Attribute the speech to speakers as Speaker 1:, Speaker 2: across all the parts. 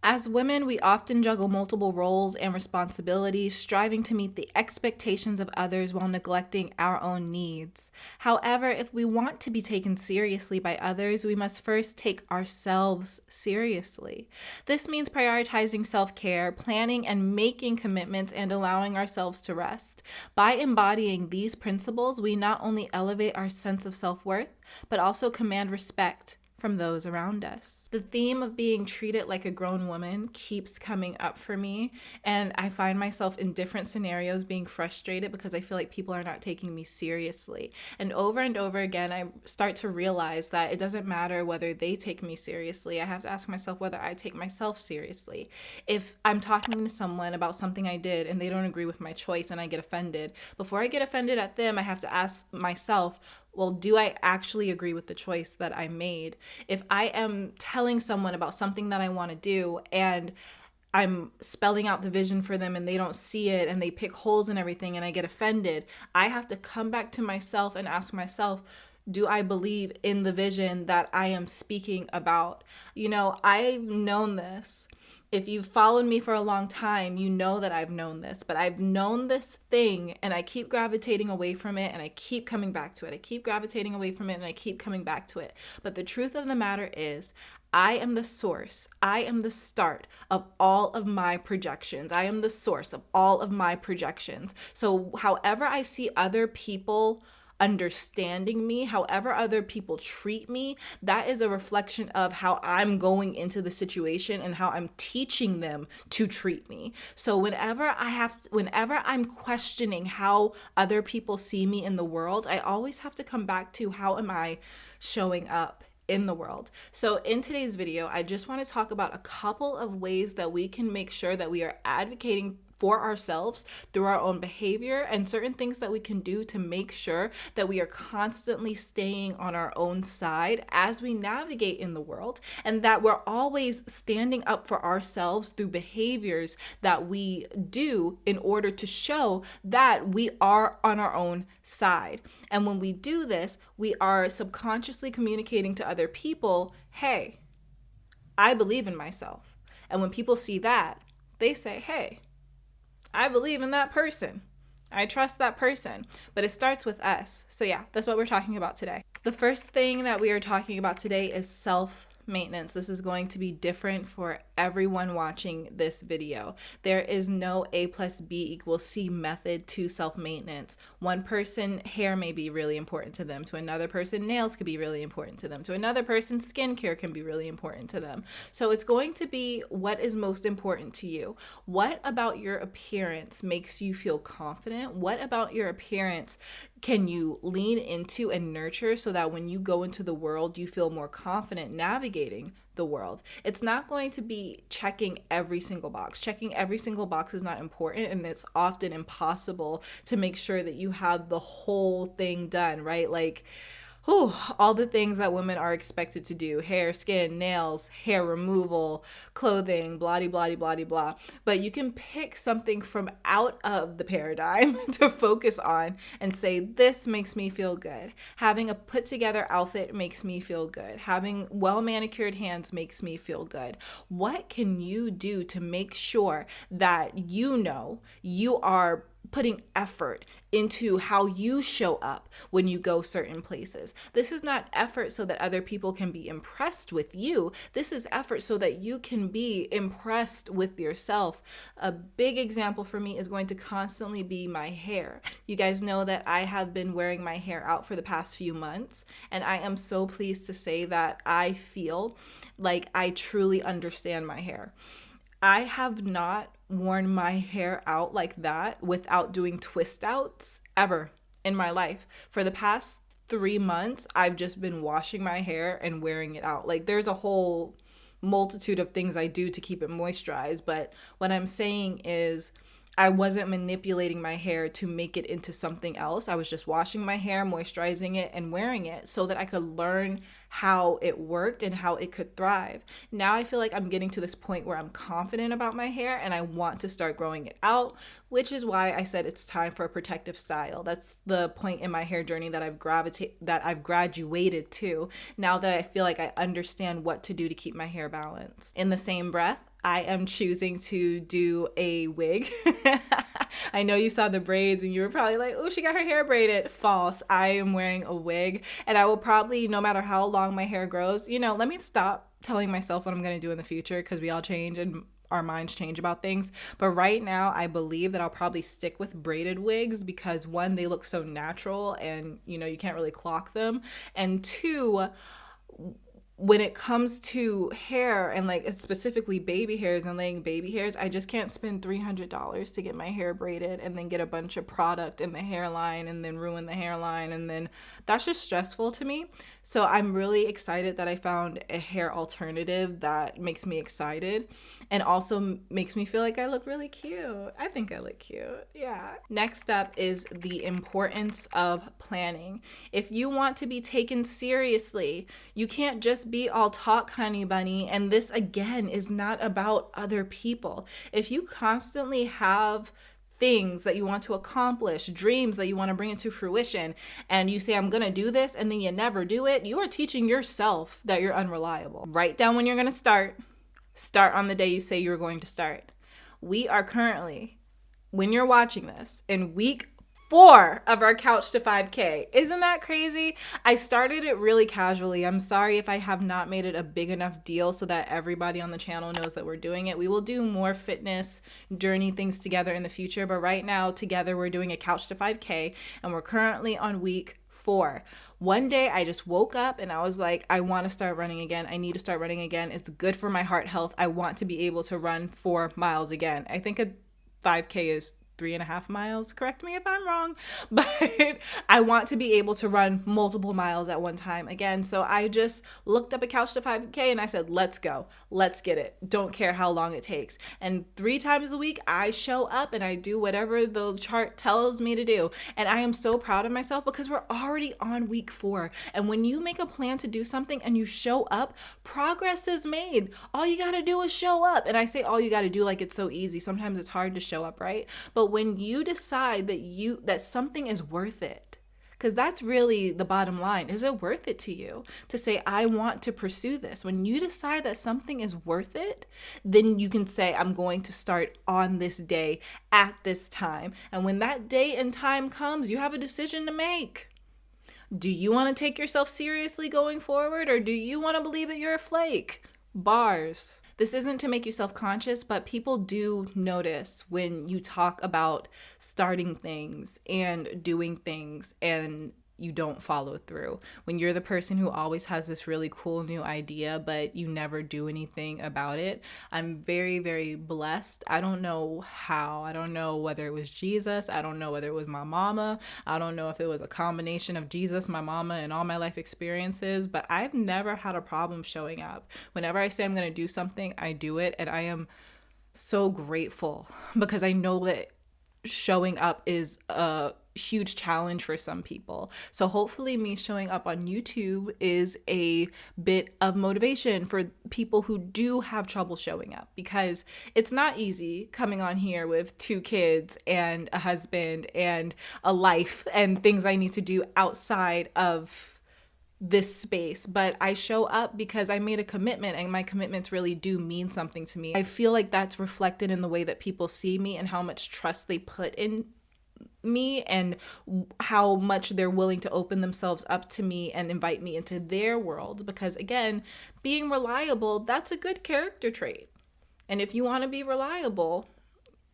Speaker 1: As women, we often juggle multiple roles and responsibilities, striving to meet the expectations of others while neglecting our own needs. However, if we want to be taken seriously by others, we must first take ourselves seriously. This means prioritizing self care, planning and making commitments, and allowing ourselves to rest. By embodying these principles, we not only elevate our sense of self worth, but also command respect from those around us. The theme of being treated like a grown woman keeps coming up for me, and I find myself in different scenarios being frustrated because I feel like people are not taking me seriously. And over again, I start to realize that it doesn't matter whether they take me seriously. I have to ask myself whether I take myself seriously. If I'm talking to someone about something I did and they don't agree with my choice and I get offended, before I get offended at them, I have to ask myself, well, do I actually agree with the choice that I made? If I am telling someone about something that I want to do and I'm spelling out the vision for them and they don't see it and they pick holes and everything and I get offended, I have to come back to myself and ask myself, do I believe in the vision that I am speaking about? I've known this. If you've followed me for a long time, you know that I've known this, but I've known this thing and I keep gravitating away from it and I keep coming back to it. I keep gravitating away from it and I keep coming back to it. But the truth of the matter is, I am the source. I am the start of all of my projections. I am the source of all of my projections. So however I see other people understanding me, however other people treat me, that is a reflection of how I'm going into the situation and how I'm teaching them to treat me. So whenever I'm questioning how other people see me in the world, I always have to come back to how am I showing up in the world. So in today's video, I just want to talk about a couple of ways that we can make sure that we are advocating for ourselves through our own behavior and certain things that we can do to make sure that we are constantly staying on our own side as we navigate in the world, and that we're always standing up for ourselves through behaviors that we do in order to show that we are on our own side. And when we do this, we are subconsciously communicating to other people, hey, I believe in myself. And when people see that, they say, hey, I believe in that person. I trust that person. But it starts with us. So yeah, that's what we're talking about today. The first thing that we are talking about today is self-maintenance. This is going to be different for everyone watching this video. There is no A plus B equals C method to self-maintenance. One person, hair may be really important to them. To another person, nails could be really important to them. To another person, skincare can be really important to them. So it's going to be what is most important to you. What about your appearance makes you feel confident? What about your appearance can you lean into and nurture so that when you go into the world, you feel more confident navigating the world? It's not going to be checking every single box. Checking every single box is not important, and it's often impossible to make sure that you have the whole thing done, right? Like, all the things that women are expected to do: hair, skin, nails, hair removal, clothing, blah, blah, blah, blah, blah. But you can pick something from out of the paradigm to focus on and say, this makes me feel good. Having a put together outfit makes me feel good. Having well manicured hands makes me feel good. What can you do to make sure that you are putting effort into how you show up when you go certain places? This is not effort so that other people can be impressed with you. This is effort so that you can be impressed with yourself. A big example for me is going to constantly be my hair. You guys know that I have been wearing my hair out for the past few months, and I am so pleased to say that I feel like I truly understand my hair. I have not worn my hair out like that without doing twist outs ever in my life. For the past 3 months, I've just been washing my hair and wearing it out. Like, there's a whole multitude of things I do to keep it moisturized, but what I'm saying is I wasn't manipulating my hair to make it into something else. I was just washing my hair, moisturizing it, and wearing it so that I could learn how it worked and how it could thrive. Now I feel like I'm getting to this point where I'm confident about my hair and I want to start growing it out, which is why I said it's time for a protective style. That's the point in my hair journey that I've graduated to, now that I feel like I understand what to do to keep my hair balanced. In the same breath, I am choosing to do a wig. I know you saw the braids and you were probably like, oh, she got her hair braided. False. I am wearing a wig, and I will probably, no matter how long my hair grows, let me stop telling myself what I'm going to do in the future, because we all change and our minds change about things. But right now, I believe that I'll probably stick with braided wigs because, one, they look so natural and, you can't really clock them. And two, when it comes to hair and like specifically baby hairs and laying baby hairs, I just can't spend $300 to get my hair braided and then get a bunch of product in the hairline and then ruin the hairline, and then that's just stressful to me. So I'm really excited that I found a hair alternative that makes me excited and also makes me feel like I look really cute. I think I look cute. Yeah. Next up is the importance of planning. If you want to be taken seriously, you can't just be all talk, honey bunny. And this, again, is not about other people. If you constantly have things that you want to accomplish, dreams that you want to bring into fruition, and you say, I'm going to do this, and then you never do it, you are teaching yourself that you're unreliable. Write down when you're going to start. Start on the day you say you're going to start. We are currently, when you're watching this, in week 4 of our Couch to 5K. Isn't that crazy? I started it really casually. I'm sorry if I have not made it a big enough deal so that everybody on the channel knows that we're doing it. We will do more fitness journey things together in the future, but right now together we're doing a Couch to 5K, and we're currently on week 4. One day I just woke up and I was like, I want to start running again. I need to start running again. It's good for my heart health. I want to be able to run 4 miles again. I think a 5K is 3.5 miles. Correct me if I'm wrong, but I want to be able to run multiple miles at one time again. So I just looked up a Couch to 5K and I said, let's go. Let's get it. Don't care how long it takes. And 3 times a week, I show up and I do whatever the chart tells me to do. And I am so proud of myself because we're already on week 4. And when you make a plan to do something and you show up, progress is made. All you got to do is show up. And I say all you got to do like it's so easy. Sometimes it's hard to show up, right? But when you decide that something is worth it, because that's really the bottom line. Is it worth it to you to say, I want to pursue this? When you decide that something is worth it, then you can say, I'm going to start on this day at this time. And when that day and time comes, you have a decision to make. Do you want to take yourself seriously going forward, or do you want to believe that you're a flake? Bars. This isn't to make you self-conscious, but people do notice when you talk about starting things and doing things and you don't follow through. When you're the person who always has this really cool new idea, but you never do anything about it. I'm very, very blessed. I don't know how. I don't know whether it was Jesus. I don't know whether it was my mama. I don't know if it was a combination of Jesus, my mama, and all my life experiences, but I've never had a problem showing up. Whenever I say I'm going to do something, I do it. And I am so grateful because I know that showing up is a huge challenge for some people. So hopefully me showing up on YouTube is a bit of motivation for people who do have trouble showing up, because it's not easy coming on here with 2 kids and a husband and a life and things I need to do outside of this space. But I show up because I made a commitment, and my commitments really do mean something to me. I feel like that's reflected in the way that people see me and how much trust they put in me and how much they're willing to open themselves up to me and invite me into their world. Because again, being reliable, that's a good character trait. And if you want to be reliable,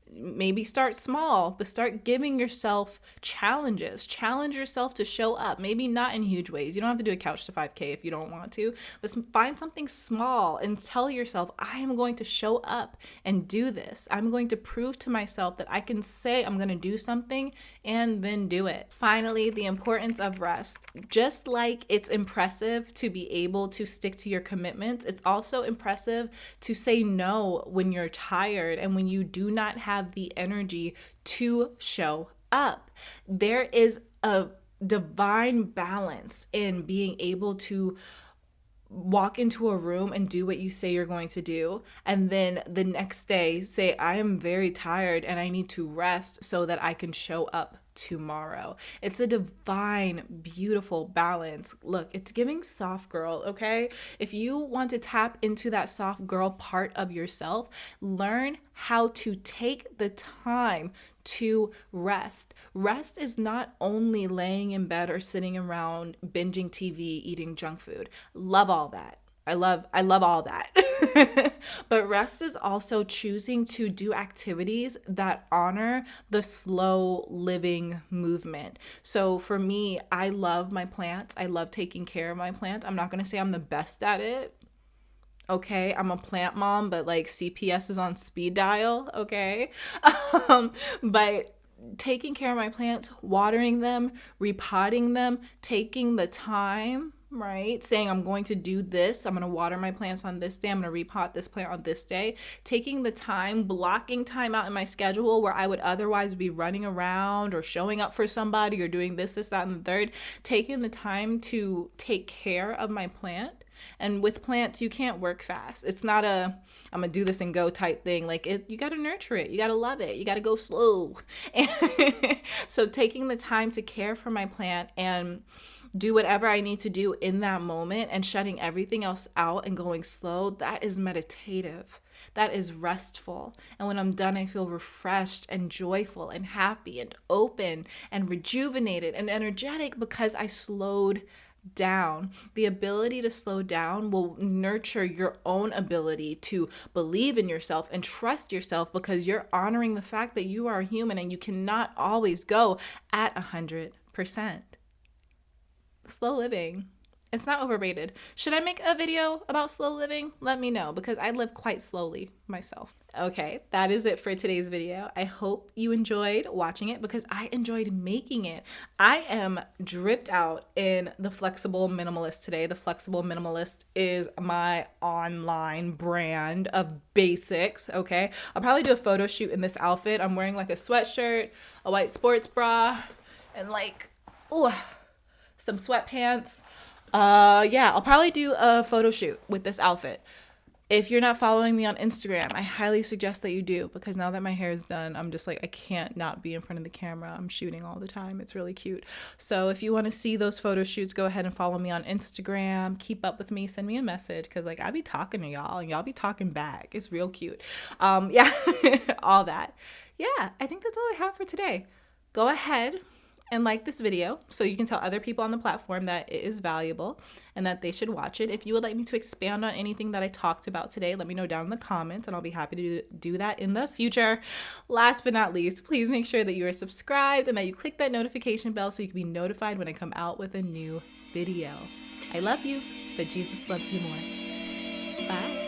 Speaker 1: maybe start small, but start giving yourself challenges. Challenge yourself to show up. Maybe not in huge ways. You don't have to do a Couch to 5K if you don't want to, but find something small and tell yourself, I am going to show up and do this. I'm going to prove to myself that I can say I'm going to do something and then do it. Finally, the importance of rest. Just like it's impressive to be able to stick to your commitments, it's also impressive to say no when you're tired and when you do not have the energy to show up. There is a divine balance in being able to walk into a room and do what you say you're going to do, and then the next day say, I am very tired and I need to rest so that I can show up tomorrow. It's a divine, beautiful balance. Look, it's giving soft girl, okay? If you want to tap into that soft girl part of yourself, learn how to take the time to rest. Rest is not only laying in bed or sitting around binging TV, eating junk food. Love all that. I love all that. But rest is also choosing to do activities that honor the slow living movement. So for me, I love my plants. I love taking care of my plants. I'm not going to say I'm the best at it. Okay, I'm a plant mom, but like CPS is on speed dial, okay? But taking care of my plants, watering them, repotting them, taking the time, right? Saying I'm going to do this, I'm going to water my plants on this day, I'm going to repot this plant on this day. Taking the time, blocking time out in my schedule where I would otherwise be running around or showing up for somebody or doing this, that, and the third. Taking the time to take care of my plant. And with plants, you can't work fast. It's not I'm gonna do this and go type thing. Like you got to nurture it. You got to love it. You got to go slow. And so taking the time to care for my plant and do whatever I need to do in that moment and shutting everything else out and going slow, that is meditative. That is restful. And when I'm done, I feel refreshed and joyful and happy and open and rejuvenated and energetic because I slowed down. The ability to slow down will nurture your own ability to believe in yourself and trust yourself because you're honoring the fact that you are a human and you cannot always go at 100%. Slow living. It's not overrated. Should I make a video about slow living? Let me know because I live quite slowly myself. Okay, that is it for today's video. I hope you enjoyed watching it because I enjoyed making it. I am dripped out in the Flexible Minimalist today. The Flexible Minimalist is my online brand of basics, okay? I'll probably do a photo shoot in this outfit. I'm wearing like a sweatshirt, a white sports bra, and like, some sweatpants. Yeah, I'll probably do a photo shoot with this outfit. If you're not following me on Instagram, I highly suggest that you do because now that my hair is done, I'm just like, I can't not be in front of the camera. I'm shooting all the time. It's really cute. So if you want to see those photo shoots, go ahead and follow me on Instagram. Keep up with me. Send me a message because like I be talking to y'all and y'all be talking back. It's real cute. Yeah, all that. Yeah, I think that's all I have for today. Go ahead and like this video so you can tell other people on the platform that it is valuable and that they should watch it. If you would like me to expand on anything that I talked about today, let me know down in the comments and I'll be happy to do that in the future. Last but not least, please make sure that you are subscribed and that you click that notification bell so you can be notified when I come out with a new video. I love you, but Jesus loves you more. Bye.